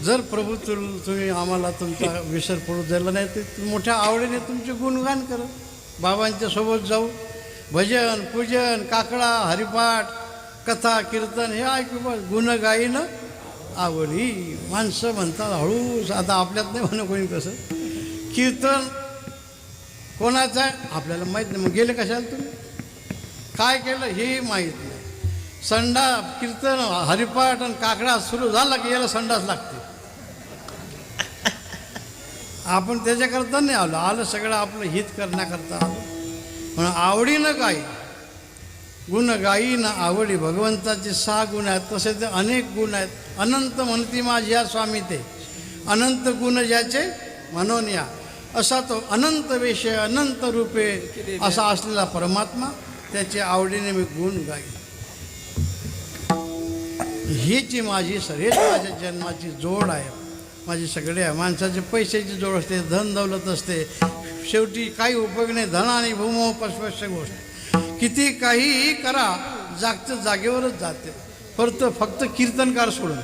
जर प्रभू तुम्ही आम्हाला तुमचा विसर पडू दिला नाही तर मोठ्या आवडीने तुमचे गुणगान करा. बाबांच्या सोबत जाऊ, भजन पूजन काकडा हरिपाठ कथा कीर्तन हे ऐकू. बस गुण गाईनं आवडी. माणसं म्हणतात हळूच, आता आपल्यात नाही म्हणा कोणी कसं. कीर्तन कोणाचं आहे आपल्याला माहीत नाही, मग गेले कशाला तुम्ही, काय केलं हे माहीत नाही. कीर्तन हरिपाठ आणि काकडा सुरू झाला की याला संडास लागते. आपण त्याच्याकरता नाही आलं सगळं आपलं हित करण्याकरता आलं. म्हणून आवडीनं गाई, गुण गाईनं आवडी. भगवंताचे 6 गुण आहेत, तसे ते अनेक गुण आहेत. अनंत म्हणती माझ्या स्वामी ते, अनंत गुण ज्याचे म्हणून या. असा तो अनंत वेश अनंत रूपे असा असलेला परमात्मा, त्याच्या आवडीने मी गुण गाई. हीची माझी हेच माझ्या जन्माची जोड आहे. माझी सगळ्या माणसाची पैशाची जोड असते, धन दौलत असते, शेवटी काही उपयोग नाही. धन आणि भूमो पशुष्य गोष्ट. किती काहीही करा जागचं जागेवरच जाते, फक्त कीर्तनकार सोडून.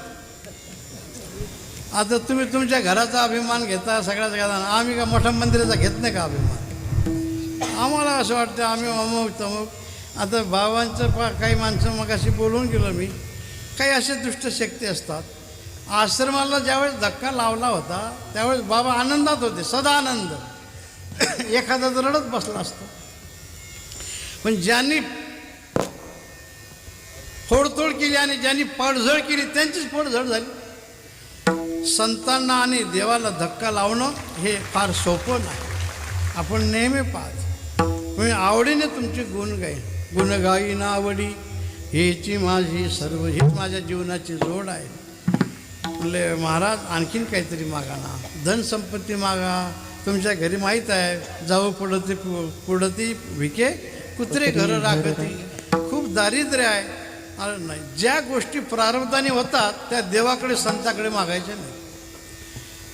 आता तुम्ही तुमच्या घराचा अभिमान घेता सगळ्या जगात, आम्ही का मोठ्या मंदिराचा घेत नाही का अभिमान. आम्हाला असं वाटतं आम्ही अमुक तमुक. आता बाबांचं काही माणसं मग अशी बोलून गेलो मी, काही असे दुष्ट शक्ती असतात. आश्रमाला ज्यावेळेस धक्का लावला होता त्यावेळेस बाबा आनंदात होते, सदा आनंद. एखादा तर रडत बसला असतो. पण ज्यांनी फोडतोड केली आणि ज्यांनी पडझड केली त्यांचीच पडझड झाली. संतांना आणि देवाला धक्का लावणं हे फार सोपं नाही. आपण नेहमी पाहत म्हणजे आवडीने तुमचे गुण गाईन. गुण गाईन आवडी हेची माझी सर्व, हीच माझ्या जीवनाची जोड आहे. म्हणले महाराज आणखीन काहीतरी मागा ना, धनसंपत्ती मागा. तुमच्या घरी माहीत आहे, जाऊ पुढती भिके कुत्रे घर राखती. खूप दारिद्र्य आहे. अरे नाही, ज्या गोष्टी प्रारब्धाने होतात त्या देवाकडे संताकडे मागायच्या नाही,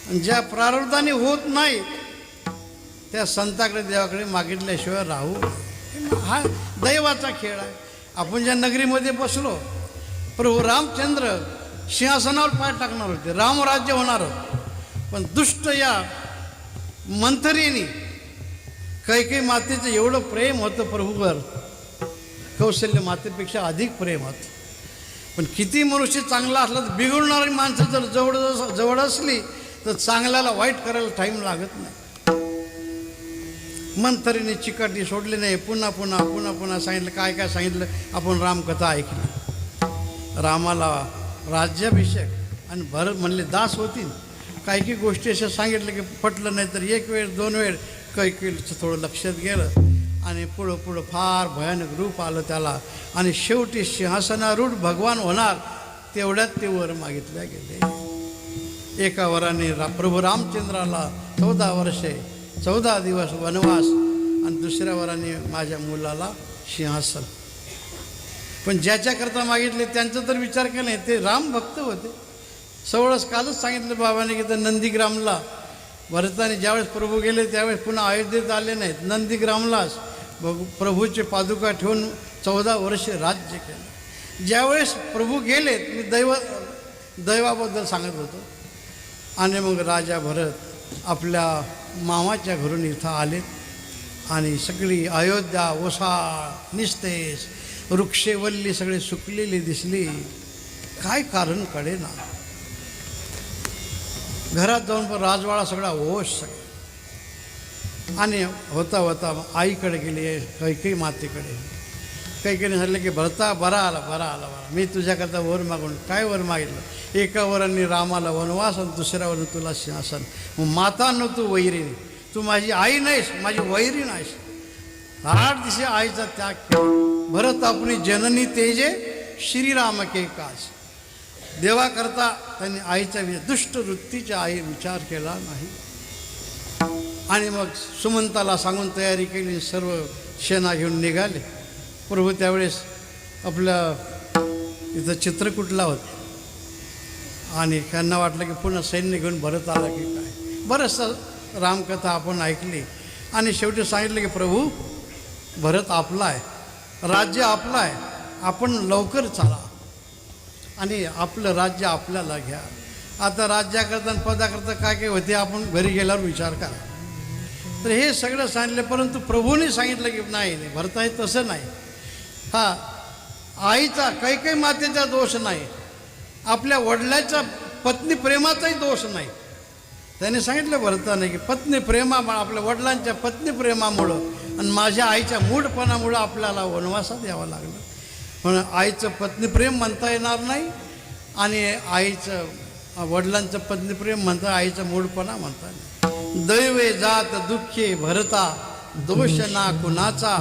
आणि ज्या प्रारब्धाने होत नाही त्या संताकडे देवाकडे मागितल्याशिवाय राहू. हा दैवाचा खेळ आहे. आपण ज्या नगरीमध्ये बसलो, प्रभू रामचंद्र सिंहासनावर पाय टाकणार होते, रामराज्य होणार होतं. पण दुष्ट या मंथरीने कैकेयी मातेचं एवढं प्रेम होतं प्रभूवर, कौशल्य मातेपेक्षा अधिक प्रेम होतं. पण किती मनुष्य चांगला असला तर बिघडणारी माणसं जर जवळ असली तर चांगल्याला वाईट करायला टाईम लागत नाही. मंथरीने चिकाटी सोडली नाही. पुन्हा सांगितलं, काय सांगितलं. आपण रामकथा ऐकली. रामाला राज्याभिषेक आणि भरत म्हणले दास होतील. काही गोष्टी अशा सांगितलं की पटलं नाही, तर 1 वेळ 2 वेळ कैकेयीचं थोडं लक्षात गेलं. आणि पुढं फार भयानक रूप आलं त्याला. आणि शेवटी सिंहासनारूढ भगवान होणार तेवढ्यात ते वर मागितल्या गेले. एका वराने प्रभू रामचंद्राला 14 वर्षे 14 दिवस वनवास, आणि दुसऱ्या वराने माझ्या मुलाला सिंहासन. पण ज्याच्याकरता मागितले त्यांचा तर विचार केला नाही, ते राम भक्त होते. सवळच कालच सांगितलं बाबाने की तर नंदीग्रामला भरताने ज्यावेळेस प्रभू गेले त्यावेळेस पुन्हा अयोध्येत आले नाहीत. नंदीग्रामलाच प्रभूचे पादुका ठेवून 14 वर्षे राज्य केलं. ज्यावेळेस प्रभू गेलेत मी दैवाबद्दल सांगत होतो. आणि मग राजा भरत आपल्या मामाच्या घरून इथं आलेत. आणि सगळी अयोध्या ओसाळ निस्तेज, वृक्षे वल्ली सगळे सुकलेली दिसली. काय कारण कळे ना. घरात जाऊन पण राजवाडा सगळा ओश सगळा. आणि होता आईकडे गेले, कैकेयी मातेकडे. कैकेयीने सांगितलं की भरता बरा आला. मी तुझ्याकरता वर मागून काय वर मागितलं. एका वरांनी रामाला वनवास आणि दुसऱ्या वरून तुला सिंहासन. मग माता न तू वैरीने, तू माझी आई नाहीस, माझी वैरी नाहीस. 8 दिवशी आईचा त्याग केला. भरत आपली जननी तेजे श्रीराम के काज. देवाकरता त्यांनी आईचा दुष्ट वृत्तीच्या आई विचार केला नाही. आणि मग सुमंताला सांगून तयारी केली. सर्व सेना घेऊन निघाले. प्रभू त्यावेळेस आपल्या इथं चित्रकूटला होते. आणि त्यांना वाटलं की पुन्हा सैन्य घेऊन भरत आला की काय. बरंचसं रामकथा आपण ऐकली. आणि शेवटी सांगितलं की प्रभू भरत आपला आहे, राज्य आपलं आहे, आपण लवकर चाला आणि आपलं राज्य आपल्याला घ्या. आता राज्याकरता आणि पदाकरता काय काय होते आपण घरी गेल्यावर विचार करा. तर हे सगळं सांगितलं, परंतु प्रभूने सांगितलं की नाही नाही भरता हे तसं नाही. हा आईचा काही मातेचा दोष नाही, आपल्या वडिलाच्या पत्नी प्रेमाचाही दोष नाही. त्याने सांगितलं भरताने की पत्नी प्रेमामुळं, आपल्या वडिलांच्या पत्नी प्रेमामुळं आणि माझ्या आईच्या मूढपणामुळं आपल्याला वनवासात यावं लागलं. म्हणून आईचं पत्नीप्रेम म्हणता येणार नाही आणि आईचं वडिलांचं पत्नीप्रेम म्हणता आईचं मूढपणा म्हणता नाही. दैवे जात दुःखे भरता दोष ना कुणाचा,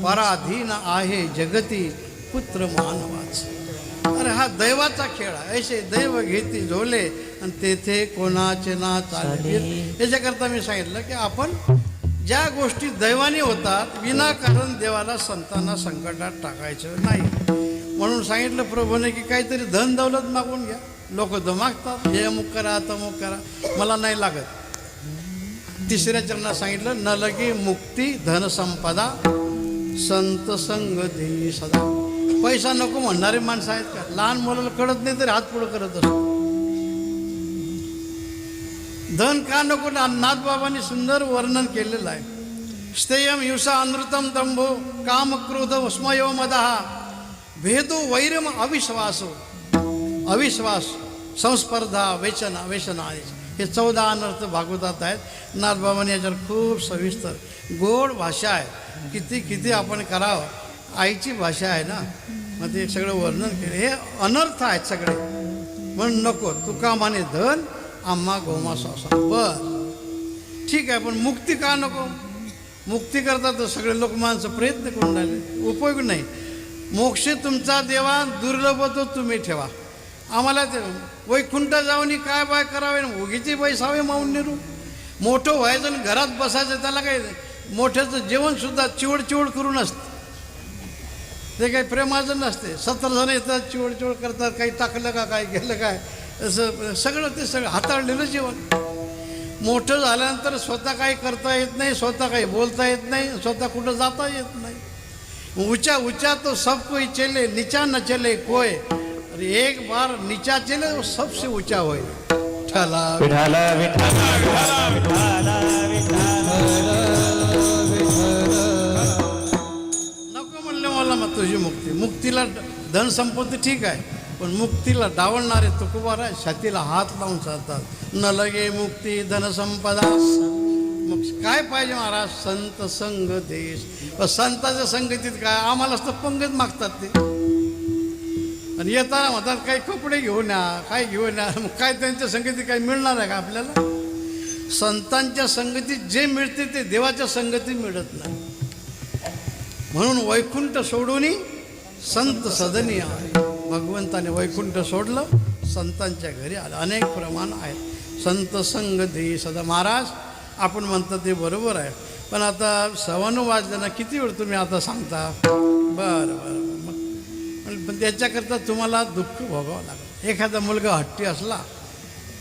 पराधीन आहे जगती पुत्र मानवाचा. अरे हा दैवाचा खेळ आहे. ऐसे दैव घेती झोले आणि तेथे कोणाचे ना चाले. याच्याकरता मी सांगितलं की आपण ज्या गोष्टी दैवाने होतात विनाकारण देवाला संतांना संकटात टाकायचं नाही. म्हणून सांगितलं प्रभूने की काहीतरी धन दौलत मागून घ्या. लोक तर मागतात, हे अमुक करा तमुक करा, मला नाही लागत. तिसऱ्या चरणात सांगितलं न लगे मुक्ती धन संपदा संत संग देई सदा. पैसा नको म्हणणारे माणसं आहेत का? लहान मुलाला कळत नाही तरी हात पुढं करत असतो. धन का नको? नाथबाबांनी सुंदर वर्णन केलेलं आहे. स्थेयम युषा अनृतम दंभो काम क्रोध वस्मयो मदहा भेदो वैरम अविश्वासो अविश्वास संस्पर्धा वेचना वेचना. हे 14 अनर्थ भागवतात आहेत. नाथबाबांनी याच्यावर खूप सविस्तर गोड भाषा आहे. किती आपण करावं. आईची भाषा आहे ना, मग ते सगळं वर्णन केलं. हे अनर्थ आहेत सगळे म्हणून नको. तुका माने धन आम्हा गोमा सासा. बर ठीक आहे, पण मुक्ती का नको? मुक्ती करता तर सगळे लोक माणसं प्रयत्न करून राहिले, उपयोग नाही. मोक्ष तुमचा देवा दुर्लभ तो तुम्ही ठेवा. आम्हाला ते वैकुंठ जाऊन काय बाय करावे, उगीची पैसावे माऊन निरू. मोठं व्हायचं आणि घरात बसायचं, त्याला काय मोठ्याचं जेवणसुद्धा चिवड करून असतं. ते काही प्रेमाचं नसते. 17 जण येतात, चिवड करतात, काही टाकलं का काय गेलं काय असं सगळं ते सगळं हाताळलेलं जेवण. मोठं झाल्यानंतर स्वतः काही करता येत नाही, स्वतः काही बोलता येत नाही, स्वतः कुठं जाता येत नाही. ऊंचा तो सब कोई चले, नीचा न चले कोय. अरे एक बार नीचा चले वो सबसे ऊंचा होय. ठला विठाला विठाला विठाला नको म्हणले मला मग तुझी मुक्ती. मुक्तीला धन संपत्ती ठीक आहे, पण मुक्तीला डावलणारे तुकोबार छातीला हात लावून चालतात. न लगे मुक्ती धन संपदा. मग काय पाहिजे महाराज? संत संग देश. संताच्या संगतीत काय आम्हालाच तर पंगत मागतात ते. आणि येताना म्हणतात काही कपडे घेऊन या, काय घेऊन या. मग काय त्यांच्या संगतीत काही मिळणार आहे का आपल्याला? संतांच्या संगतीत जे मिळते ते देवाच्या संगतीत मिळत नाही. म्हणून वैकुंठ सोडून संत सदनी आहे. भगवंताने वैकुंठ सोडलं, संतांच्या घरी आलं. अनेक प्रमाण आहेत. संत संग दे सदा. महाराज आपण म्हणतो ते बरोबर आहे, पण आता 9:15 वाजले ना, किती वेळ तुम्ही आता सांगता? बरं मग पण त्याच्याकरता तुम्हाला दुःख भोगावं लागलं. एखादा मुलगा हट्टी असला,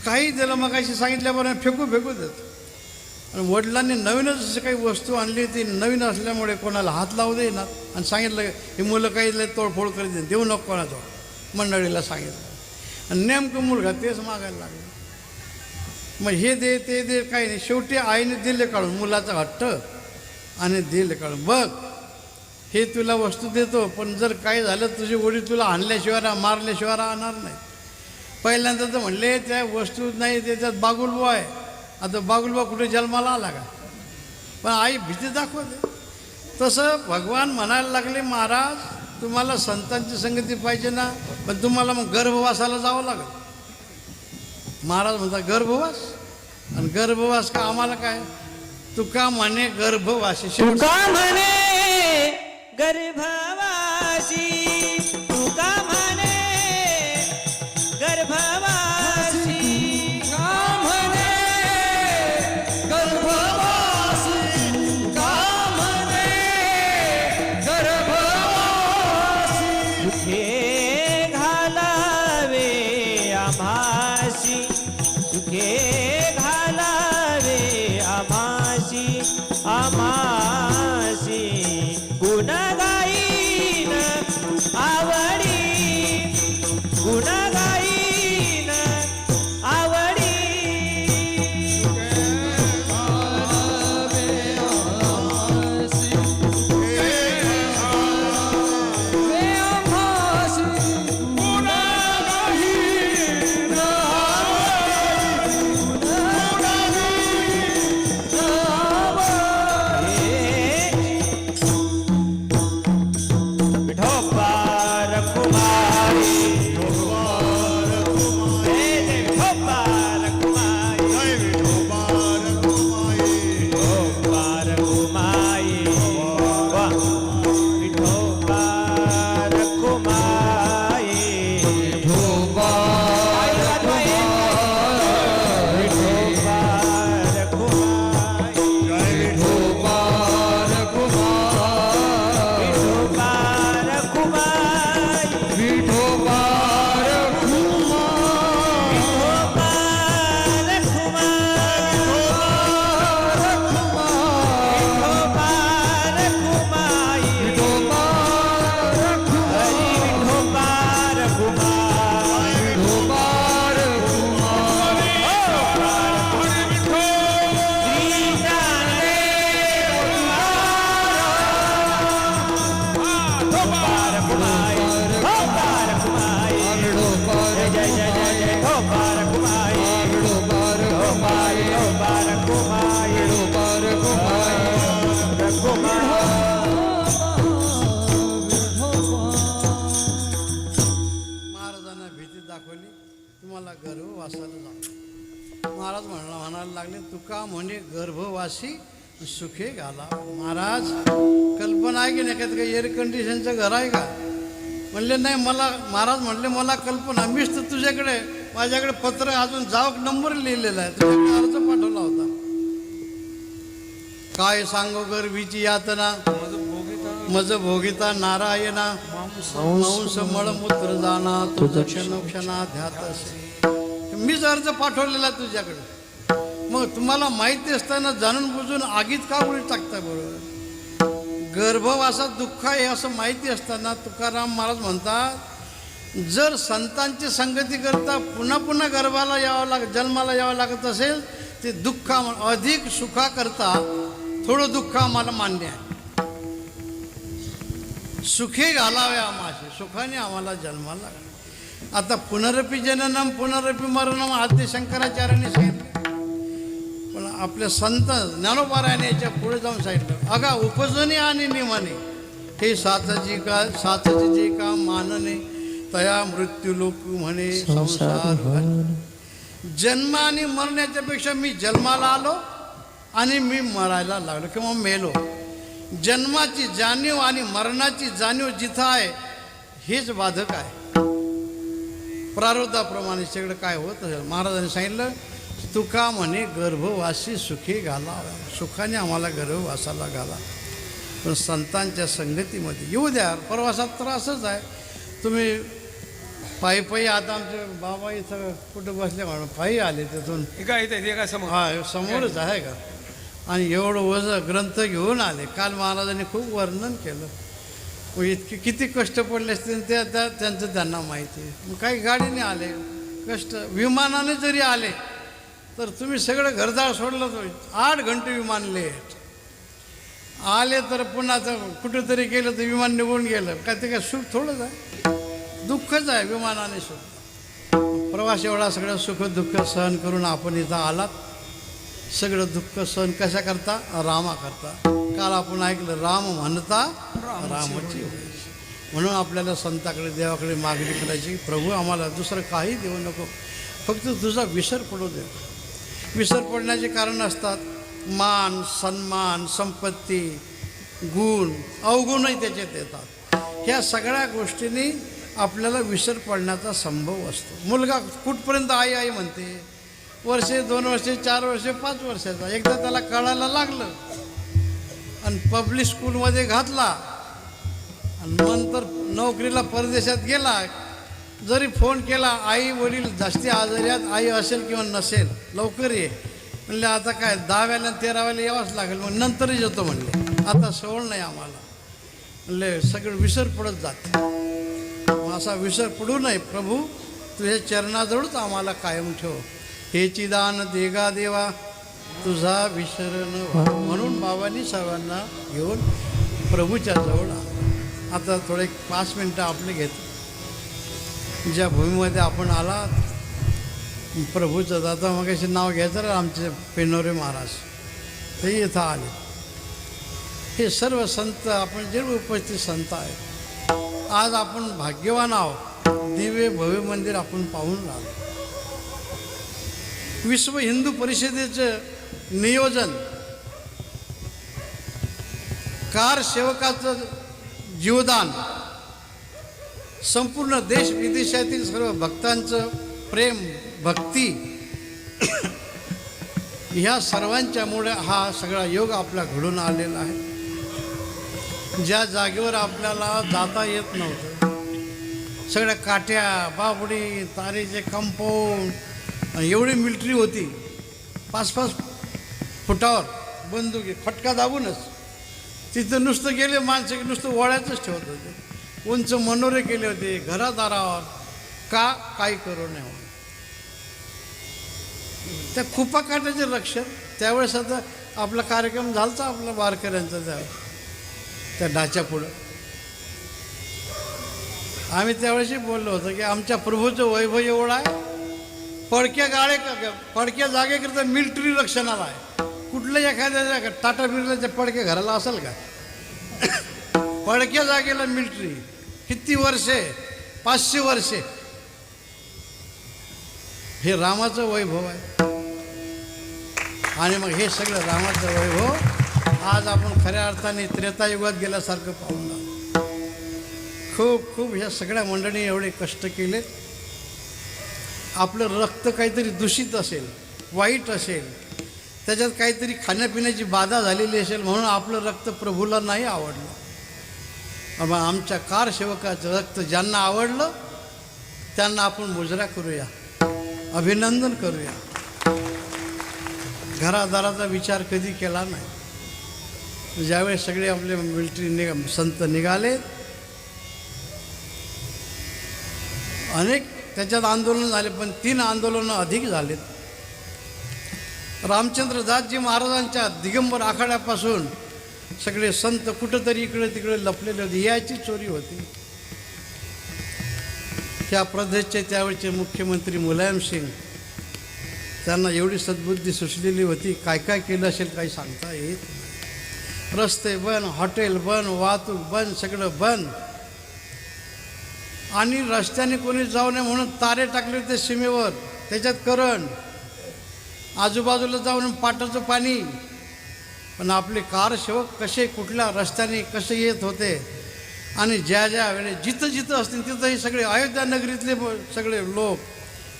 काही दिलं मग अशी सांगितल्याबरोबर फेकू देत. आणि वडिलांनी नवीनच जसं काही वस्तू आणली, ती नवीन असल्यामुळे कोणाला हात लावू दे ना, आणि सांगितलं ही मुलं काही तोडफोड करीत देऊ नको कोणाजवळ, मंडळीला सांगितलं. आणि नेमकं मुलगा तेच मागायला लागला. मग हे दे ते दे, काही नाही. शेवटी आईने दिले काढून, मुलाचा हट्ट आणि दिले काढून. बघ हे तुला वस्तू देतो, पण जर काय झालं तुझे वडील तुला आणल्याशिवाय मारल्याशिवाय राहणार नाही. पहिल्यांदा तर म्हणले त्या वस्तू नाही, त्याच्यात बागुलबा आहे. आता बागुलबा कुठे जन्माला आला का? पण आई भीती दाखवते. तसं भगवान म्हणायला लागले, महाराज तुम्हाला संतांची संगती पाहिजे ना, पण तुम्हाला मग गर्भवासाला जावं लागेल. महाराज म्हणतात गर्भवास? आणि गर्भवास का आम्हाला काय? तुका म्हणे गर्भवासी. तुका म्हणे गर्भवासी, तुका म्हणे गर्भवासी, का म्हणे गर्भवासी, का म्हणे गर्भवासी. सुखे घालावे आम्हासी, सुखे घालावे आम्हासी, आम्हासी गुण गाईन आवडी, गुण गाईन आवडी. गर्भवासाला जाऊ. महाराज म्हणायला लागले, तुका म्हणे गर्भवासी सुखे घाला. महाराज कल्पना आहे की नाही का एअर कंडिशनचं घर आहे का? म्हणले नाही. महाराज म्हणले मला कल्पना, मीच तर तुझ्याकडे माझ्याकडे पत्र अजून जावक नंबर लिहिलेला आहे, तुझ्याकडे अर्ज पाठवला होता. काय सांगो गर्भीची यातना, मज भोगिता नारायणा, मांस मळमूत्र जाणा, तुझ क्षणोक्षणा ध्यात असे. मीच अर्ज पाठवलेला तुझ्याकडे. मग तुम्हाला माहिती असताना जाणून बुजून आगीत का उडी टाकता? बरोबर गर्भवासात दुःख आहे असं माहिती असताना तुकाराम महाराज म्हणतात, जर संतांची संगती करता पुन्हा पुन्हा गर्भाला यावं जन्माला यावं लागत असेल, ते दुःख अधिक सुखा करता थोडं दुःख आम्हाला मान्य आहे. सुखे घालावे आम्हाशी, सुखाने आम्हाला जन्माला लागला. आता पुनरपी जननम पुनरपी मरणम आद्य शंकराचार्यांनी सांगितलं. पण आपल्या संत ज्ञानोबारायने याच्या पुढे जाऊन सांगितलं, अगा उपजनी आणि निमाने हे साचची जे का मानने, तया मृत्यू लोक म्हणे संसार. जन्म आणि मरण्याच्या पेक्षा मी जन्माला आलो आणि मी मरायला लागलो किंवा मेलो. जन्माची जाणीव आणि मरणाची जाणीव जिथं आहे हेच बाधक आहे. प्रारब्धाप्रमाणे सगळं काय होत असेल. महाराजांनी सांगितलं, तुका म्हणे गर्भवासी सुखी घाला, सुखाने आम्हाला गर्भवासाला घाला. पण संतांच्या संगतीमध्ये येऊ द्या. प्रवासात तर असंच आहे. तुम्ही पायी पायी, आता आमचे बाबा इथं कुठं बसले म्हणून पायी आले तिथून, हा समोरच आहे का, आणि एवढं वजन ग्रंथ घेऊन आले. काल महाराजांनी खूप वर्णन केलं. मग इतके किती कष्ट पडले असतील ते आता त्यांचं त्यांना माहिती आहे. मग काही गाडीने आले कष्ट, विमानाने जरी आले तर तुम्ही सगळं घरदार सोडलं तर 8 घंटे विमान लेट आले, तर पुन्हा तर कुठेतरी गेलं तर विमान निघून गेलं. काय ते काय सुख थोडंच आहे, दुःखच आहे विमानाने सुद्धा. प्रवास एवढा सगळं सुख दुःख सहन करून आपण इथं आलात. सगळं दुःख सहन कशा करता? रामा करता. काल आपण ऐकलं, राम म्हणता रामाची होईल. म्हणून आपल्याला संताकडे देवाकडे मागणी करायची, प्रभू आम्हाला दुसरं काही देऊ नको, फक्त तुझा विसर पडू दे. विसर पडण्याचे कारण असतात मान सन्मान संपत्ती गुण अवगुणही त्याच्यात येतात. ह्या सगळ्या गोष्टींनी आपल्याला विसर पडण्याचा संभव असतो. मुलगा कुठपर्यंत आई आई म्हणते, वर्षे 2 वर्षे 4 वर्षे 5 वर्षाचा. एकदा त्याला कळायला लागलं आणि पब्लिक स्कूलमध्ये घातला आणि नंतर नोकरीला परदेशात गेला. जरी फोन केला, आई वडील जास्ती आजारी आहेत, आई असेल किंवा नसेल, लवकर ये म्हणले. आता काय 10व्याला 13व्याला यावंच लागेल. मग नंतरच येतो म्हणले, आता सवड नाही आम्हाला. म्हणले सगळं विसर पडत जाते. मग असा विसर पडू नये. प्रभू तुझ्या चरणाजवळच आम्हाला कायम ठेव. हे चिदान देगा देवा तुझा विसर न व्हावा. म्हणून बाबांनी सर्वांना घेऊन प्रभूच्या जवळ आला. आता थोडे 5 मिनटं आपले घेतो. ज्या भूमीमध्ये आपण आला प्रभूचं, आता मग असे नाव घ्यायचं ना, आमचे पेनोरे महाराज ते इथं आले. हे सर्व संत आपण जे उपस्थित संत आहेत, आज आपण भाग्यवान आहोत. दिव्य भव्य मंदिर आपण पाहून राहिलो. विश्व हिंदू परिषदेचं नियोजन, कार सेवकाचं जीवदान, संपूर्ण देश विदेशातील सर्व भक्तांचं प्रेम भक्ती, ह्या सर्वांच्यामुळे हा सगळा योग आपला घडून आलेला आहे. ज्या जागेवर आपल्याला जाता येत नव्हतं, सगळ्या काठ्या बाबडी तारेचे कंपाऊंड, एवढी मिलिटरी होती. 5-5 फुटावर बंदुकी फटका दाबूनच तिथं नुसतं गेले माणसं, नुसतं वळ्याचंच ठेवत होते. उंच मनोरे केले होते घरादारावर, का काही करू नये म्हणून. त्या खुपा काठाचे रक्षण. त्यावेळेस आता आपला कार्यक्रम झालता आपला वारकऱ्यांचा, त्या डाच्या पुढं आम्ही त्यावेळेसही बोललो होतो की आमच्या प्रभूचं वैभव एवढं आहे, पडक्या जागेकरता मिलिटरी रक्षणाला आहे. कुठल्याही एखाद्या टाटा बिर्लाच्या पडक्या घराला असेल का? पडक्या जागेला मिलिटरी. किती वर्षे? 500 वर्षे. हे रामाचं वैभव आहे. आणि मग हे सगळं रामाचं वैभव आज आपण खऱ्या अर्थाने त्रेतायुगात गेल्यासारखं पाहून राहिलो. खूप खूप ह्या सगळ्या मंडळींनी एवढे कष्ट केलेत. आपलं रक्त काहीतरी दूषित असेल, वाईट असेल, त्याच्यात काहीतरी खाण्यापिण्याची बाधा झालेली असेल म्हणून आपलं रक्त प्रभूला नाही आवडलं. मग आमच्या कारसेवकाचं रक्त ज्यांना आवडलं त्यांना आपण मुजरा करूया, अभिनंदन करूया. घरादाराचा विचार कधी केला नाही. ज्यावेळेस सगळे आपले मिलिटरी संत निघाले, अनेक त्याच्यात आंदोलन झाले, पण 3 आंदोलनं अधिक झालेत. रामचंद्रदासजी महाराजांच्या दिगंबर आखाड्यापासून सगळे संत कुठंतरी इकडे तिकडे लपलेले होते. याची चोरी होती. त्या प्रदेशचे त्यावेळचे मुख्यमंत्री मुलायम सिंग, त्यांना एवढी सद्बुद्धी सुचलेली होती, काय काय केलं असेल काही सांगता येत नाही. रस्ते बंद, हॉटेल बंद, वाहतूक बंद, सगळं बंद. आणि रस्त्याने कोणी जाऊ नये म्हणून तारे टाकले होते सीमेवर, त्याच्यात करंट, आजूबाजूला जाऊन पाटाचं पाणी. पण आपले कारसेवक कसे कुठल्या रस्त्याने कसे येत होते. आणि ज्या ज्या वेळेस जिथं जिथं असतील तिथं हे सगळे अयोध्या नगरीतले सगळे लोक,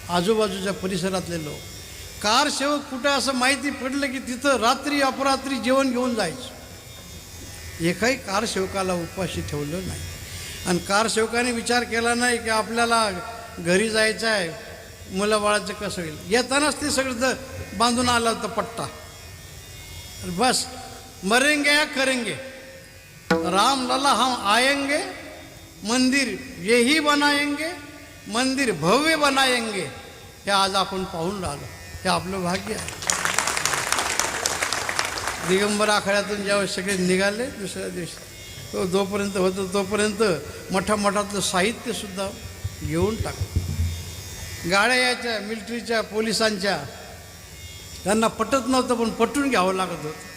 आजूबाजूच्या परिसरातले लोक, कारसेवक कुठं असं माहिती पडलं की तिथं रात्री अपरात्री जेवण घेऊन जायचं. एकही कारसेवकाला उपाशी ठेवलं नाही. आणि कारसेवकाने विचार केला नाही की आपल्याला घरी जायचं आहे, मुलं बाळाचं कसं होईल. येतानाच ते सगळं बांधून आलं होतं पट्टा. बस मरेंगे या करेंगे, राम लला हम आएंगे, मंदिर यही बनाएंगे, मंदिर भव्य बनाएंगे. हे आज आपण पाहून राहिलो. हे आपलं भाग्य आहे. दिगंबर आखाड्यातून ज्यावेळेस सगळे निघाले दुसऱ्या दिवशी, तो जोपर्यंत होतो तोपर्यंत मठामठातलं साहित्यसुद्धा घेऊन टाकलं. गाड्या यायच्या मिलिटरीच्या, पोलिसांच्या, त्यांना पटत नव्हतं पण पटून घ्यावं लागत होतं.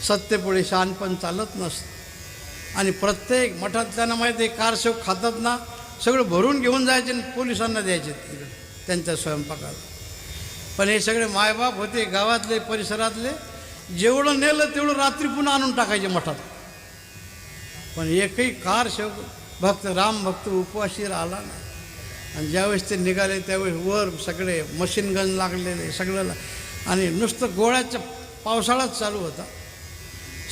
सत्तेपुढे शहाणपण चालत नसतं. आणि प्रत्येक मठात त्यांना माहिती आहे कारसेवक खातात ना, सगळं भरून घेऊन जायचे आणि पोलिसांना द्यायचे तिकडे त्यांच्या स्वयंपाकात. पण हे सगळे मायबाप होते गावातले, परिसरातले, जेवढं नेलं तेवढं रात्री पुन्हा आणून टाकायचे मठात. पण एकही कारसेवक भक्त, राम भक्त उपवाशी राहिला नाही. आणि ज्यावेळेस ते निघाले त्यावेळेस वर सगळे मशीन गन लागलेले सगळं, आणि नुसतं गोळ्याचा पावसाळाच चालू होता.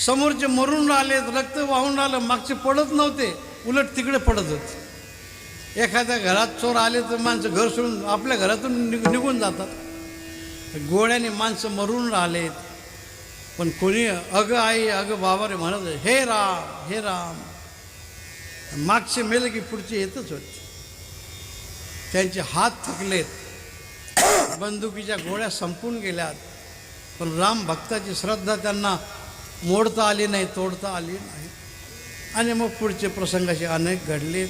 समोरचे मरून राहिले, रक्त वाहून राहिलं, मागचे पडत नव्हते, उलट तिकडे पडत होते. एखाद्या घरात चोर आले तर माणसं घर सोडून आपल्या घरातून निघून जातात. गोळ्याने माणसं मरून राहिलेत, पण कोणी अगं आई अगं बाबा रे म्हणत हे राम हे राम. मागचे मेले की पुढचे येतच होते. त्यांचे हात थकलेत, बंदुकीच्या गोळ्या संपून गेल्यात, पण राम भक्ताची श्रद्धा त्यांना मोडता आली नाही, तोडता आली नाही. आणि मग पुढचे प्रसंगाचे अनेक घडलेत.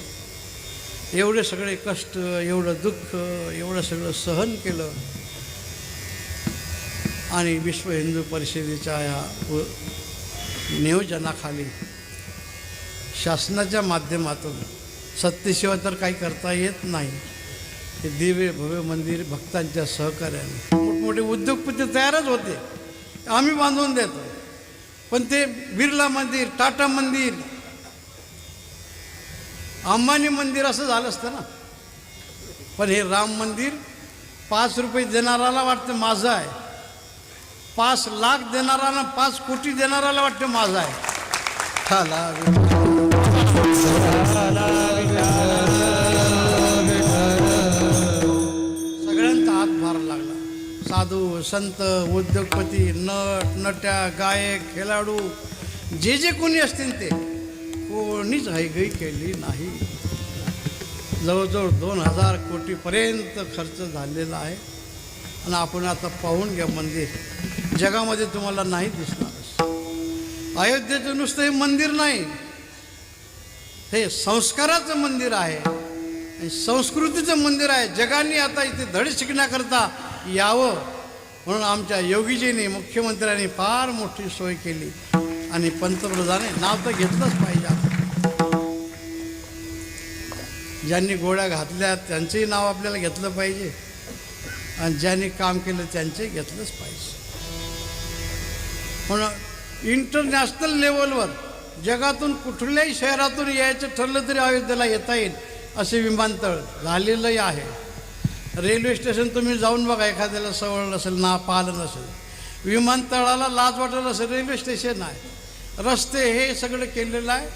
एवढे सगळे कष्ट, एवढं दुःख, एवढं सगळं सहन केलं. आणि विश्व हिंदू परिषदेच्या या नियोजनाखाली शासनाच्या माध्यमातून सत्तेशिवाय तर काही करता येत नाही. हे दिव्य भव्य मंदिर भक्तांच्या सहकार्याने, मोठमोठे उद्योगपती तयारच होते, आम्ही बांधून देतो. पण ते बिर्ला मंदिर, टाटा मंदिर, अंबानी मंदिर असं झालं असतं ना. पण हे राम मंदिर 5 रुपये देणाराला वाटतं माझं आहे, 5 लाख देणाराला, 5 कोटी देणाराला वाटतं माझं आहे. सगळ्यांचा हातभार लागला. साधू, संत, उद्योगपती, नट, नट्या, गायक, खेळाडू, जे जे कोणी असतील ते कोणीच हयगई केली नाही. जवळजवळ 2000 कोटीपर्यंत खर्च झालेला आहे. आणि आपण आता पाहून घ्या, मंदिर जगामध्ये तुम्हाला नाही दिसणार. अयोध्येचं नुसतं हे मंदिर नाही, हे संस्काराचं मंदिर आहे आणि संस्कृतीचं मंदिर आहे. जगाने आता इथे धडे शिकण्याकरता यावं म्हणून आमच्या योगीजींनी, मुख्यमंत्र्यांनी फार मोठी सोय केली. आणि पंतप्रधानांनी नाव तर घेतलंच पाहिजे. ज्यांनी गोळ्या घातल्या त्यांचंही नाव आपल्याला घेतलं पाहिजे आणि ज्यांनी काम केलं त्यांचंही घेतलंच पाहिजे. म्हणून इंटरनॅशनल लेवलवर जगातून कुठल्याही शहरातून यायचं ठरलं तरी अयोध्येला येता येईल असे विमानतळ झालेलंही आहे. रेल्वे स्टेशन तुम्ही जाऊन बघा, एखाद्याला सवय नसेल ना पाहिलं नसेल, विमानतळाला लाज वाटत असेल, रेल्वे स्टेशन आहे. रस्ते हे सगळं केलेलं आहे.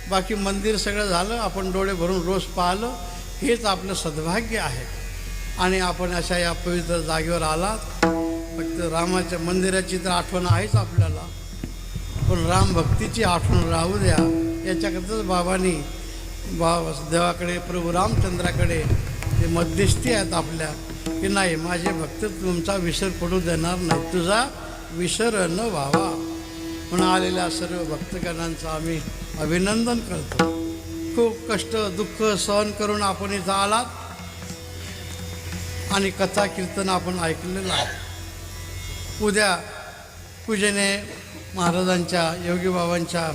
बाकी मंदिर सगळं झालं, आपण डोळे भरून रोज पाहिलं, हेच आपलं सद्भाग्य आहे. आणि आपण अशा या पवित्र जागेवर आलात. फक्त रामाच्या मंदिराची तर आठवण आहेच आपल्याला, पण रामभक्तीची आठवण राहू द्या याच्याकरताच बाबांनी देवाकडे, प्रभू रामचंद्राकडे ते मध्यस्थी आहेत आपल्या, की नाही माझे भक्त तुमचा विसर पडू देणार नाही, तुझा विसर न व्हावा. म्हणून आलेल्या सर्व भक्तगणांचं आम्ही अभिनंदन करतो. खूप कष्ट दुःख सहन करून आपण इथं आलात आणि कथा कीर्तन आपण ऐकलेलं आहे. उद्या पूजेने महाराजांच्या योगीबाबांच्या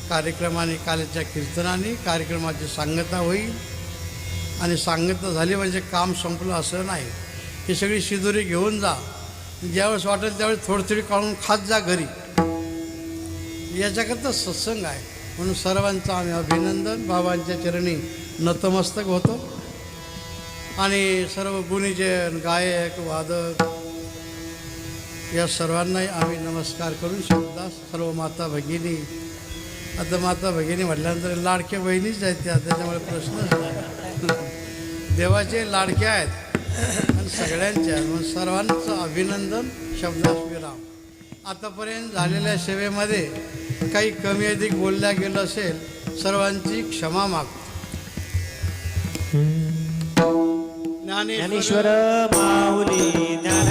कार्यक्रमाने, कालच्या कीर्तनाने कार्यक्रमाची सांगता होईल. आणि सांगता झाली म्हणजे काम संपलं असं नाही. ही सगळी शिदोरी घेऊन जा, ज्यावेळेस वाटेल त्यावेळेस थोडी थोडी काढून खात जा घरी. याच्याकरता सत्संग आहे. म्हणून सर्वांचं आम्ही अभिनंदन, बाबांच्या चरणी नतमस्तक होतो. आणि सर्व गुणीजन, गायक, वादक या सर्वांनाही आम्ही नमस्कार करून शब्दास सर्व माता भगिनी, आता माता भगिनी म्हटल्यानंतर लाडक्या बहिणीच आहेत त्या, त्याच्यामुळे प्रश्नच नाही. देवाचे लाडक्या आहेत आणि सगळ्यांच्या, म्हणून सर्वांचं अभिनंदन, शब्दास विराम. आतापर्यंत झालेल्या सेवेमध्ये काही कमी अधिक बोलल्या गेलं असेल, सर्वांची क्षमा मागतो. ज्ञानेश्वर माऊली ज्ञान